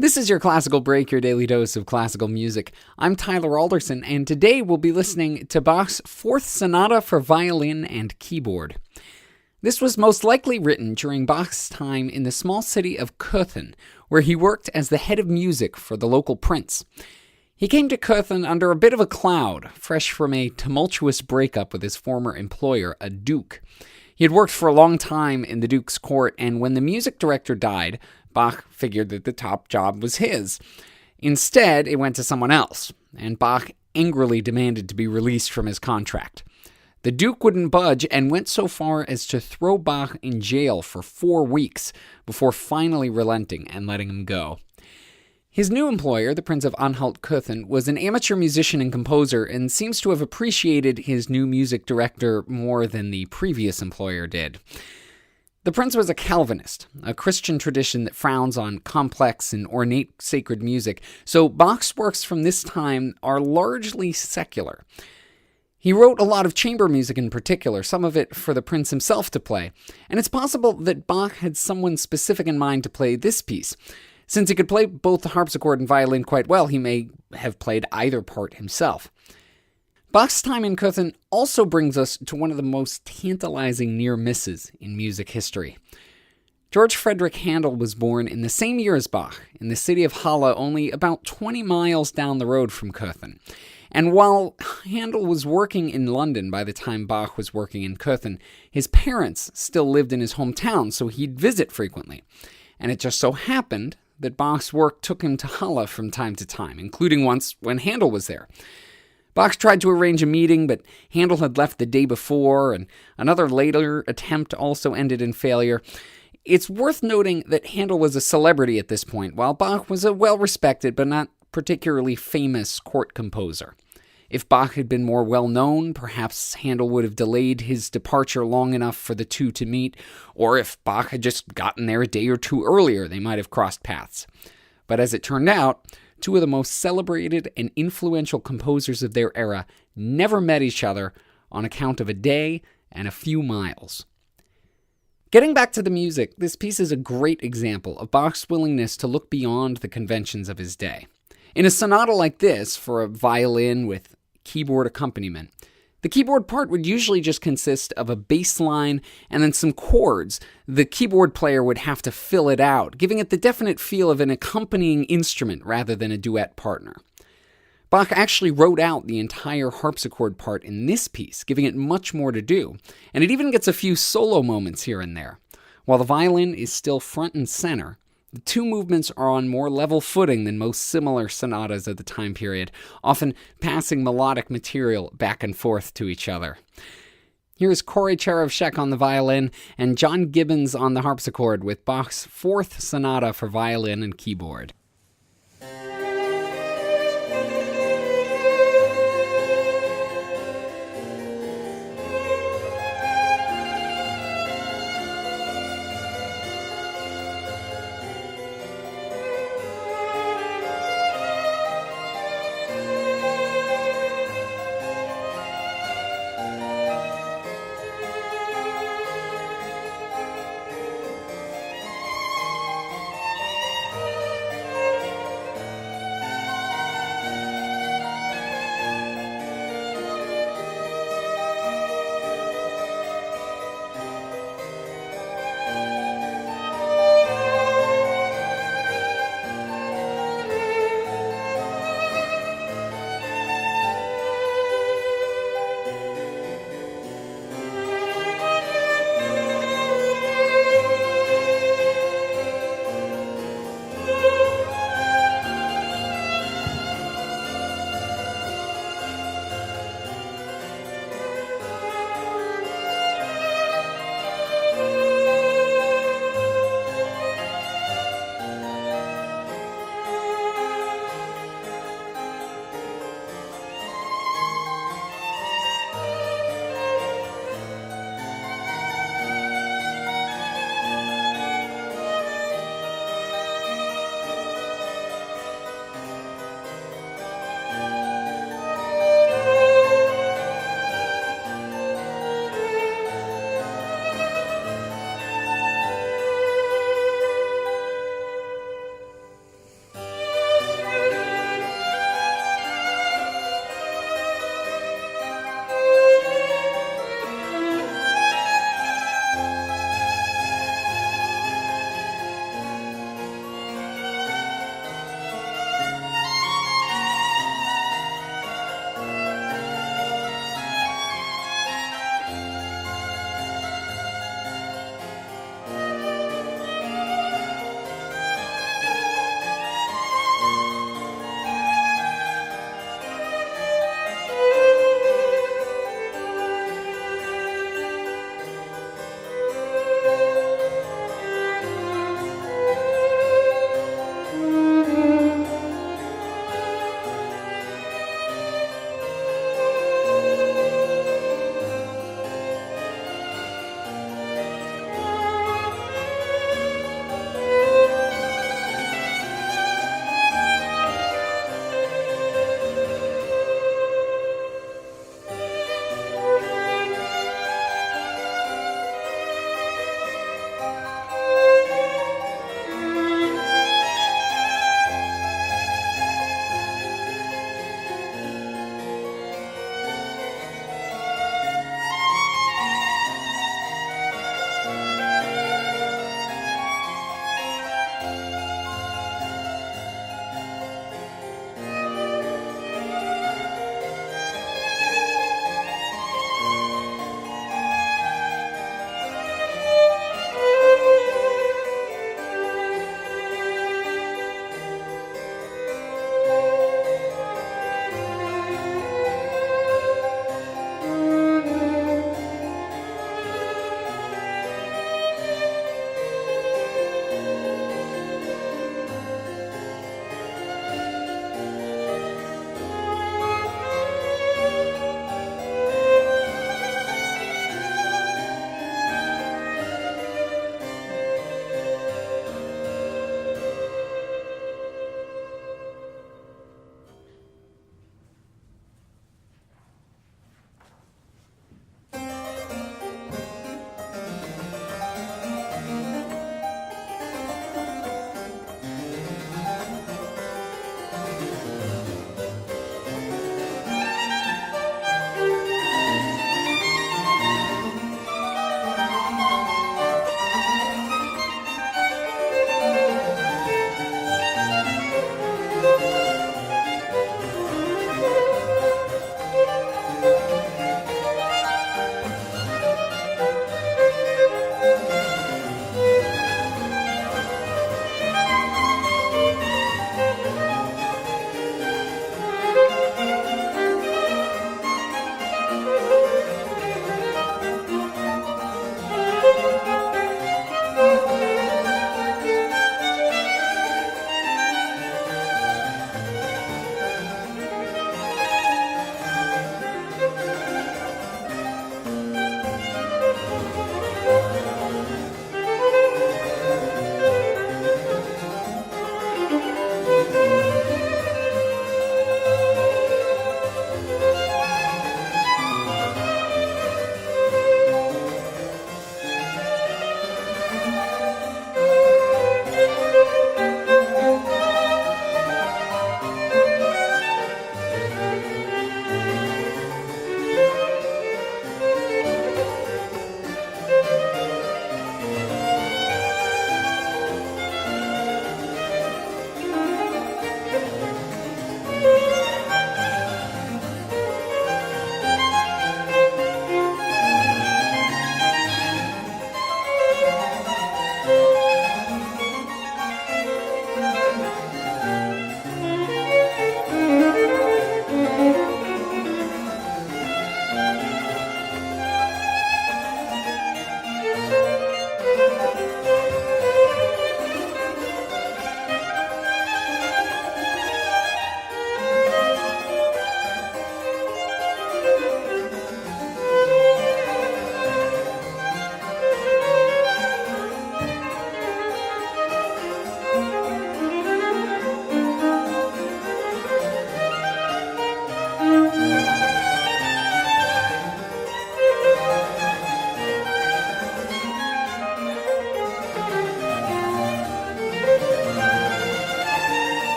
This is your Classical Break, your daily dose of classical music. I'm Tyler Alderson, and today we'll be listening to Bach's Fourth Sonata for Violin and Keyboard. This was most likely written during Bach's time in the small city of Cöthen, where he worked as the head of music for the local prince. He came to Cöthen under a bit of a cloud, fresh from a tumultuous breakup with his former employer, a duke. He had worked for a long time in the duke's court, and when the music director died, Bach figured that the top job was his. Instead, it went to someone else, and Bach angrily demanded to be released from his contract. The Duke wouldn't budge and went so far as to throw Bach in jail for 4 weeks before finally relenting and letting him go. His new employer, the Prince of Anhalt-Cöthen, was an amateur musician and composer and seems to have appreciated his new music director more than the previous employer did. The prince was a Calvinist, a Christian tradition that frowns on complex and ornate sacred music, so Bach's works from this time are largely secular. He wrote a lot of chamber music in particular, some of it for the prince himself to play, and it's possible that Bach had someone specific in mind to play this piece. Since he could play both the harpsichord and violin quite well, he may have played either part himself. Bach's time in Cöthen also brings us to one of the most tantalizing near misses in music history. George Frederick Handel was born in the same year as Bach, in the city of Halle, only about 20 miles down the road from Cöthen. And while Handel was working in London by the time Bach was working in Cöthen, his parents still lived in his hometown, so he'd visit frequently. And it just so happened that Bach's work took him to Halle from time to time, including once when Handel was there. Bach tried to arrange a meeting, but Handel had left the day before, and another later attempt also ended in failure. It's worth noting that Handel was a celebrity at this point, while Bach was a well-respected but not particularly famous court composer. If Bach had been more well-known, perhaps Handel would have delayed his departure long enough for the two to meet, or if Bach had just gotten there a day or two earlier, they might have crossed paths. But as it turned out, two of the most celebrated and influential composers of their era never met each other on account of a day and a few miles. Getting back to the music, this piece is a great example of Bach's willingness to look beyond the conventions of his day. In a sonata like this, for a violin with keyboard accompaniment, the keyboard part would usually just consist of a bass line and then some chords. The keyboard player would have to fill it out, giving it the definite feel of an accompanying instrument rather than a duet partner. Bach actually wrote out the entire harpsichord part in this piece, giving it much more to do, and it even gets a few solo moments here and there. While the violin is still front and center, the two movements are on more level footing than most similar sonatas of the time period, often passing melodic material back and forth to each other. Here's Corey Cherevshek on the violin and John Gibbons on the harpsichord with Bach's Fourth Sonata for Violin and Keyboard.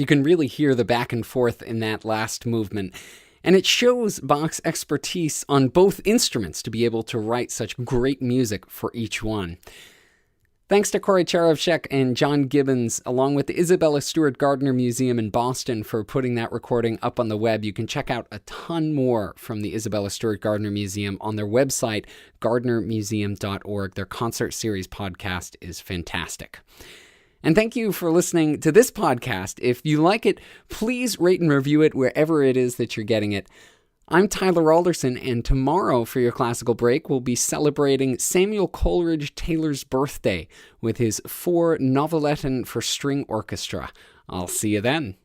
You can really hear the back and forth in that last movement. And it shows Bach's expertise on both instruments to be able to write such great music for each one. Thanks to Corey Charovchek and John Gibbons, along with the Isabella Stewart Gardner Museum in Boston, for putting that recording up on the web. You can check out a ton more from the Isabella Stewart Gardner Museum on their website, gardnermuseum.org. Their concert series podcast is fantastic. And thank you for listening to this podcast. If you like it, please rate and review it wherever it is that you're getting it. I'm Tyler Alderson, and tomorrow for your classical break, we'll be celebrating Samuel Coleridge Taylor's birthday with his 4 Novelletten for String Orchestra. I'll see you then.